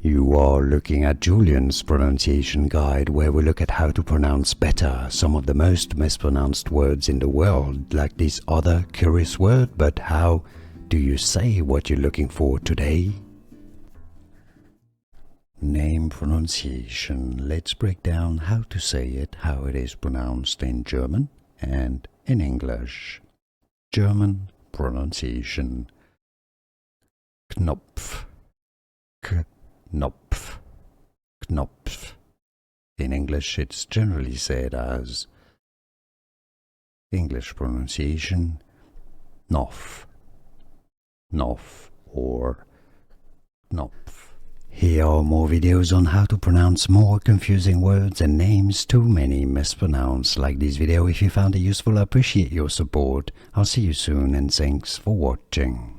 You are looking at Julian's pronunciation guide, where we look at how to pronounce better some of the most mispronounced words in the world, like this other curious word. But how do you say what you're looking for today? Name pronunciation. Let's break down how to say it, how it is pronounced in German and in English. German pronunciation. Knopf. Knopf. Knopf. In English, it's generally said as English pronunciation, Knopf. Knopf or Knopf. Here are more videos on how to pronounce more confusing words and names too many mispronounced. Like this video if you found it useful. I appreciate your support. I'll see you soon and thanks for watching.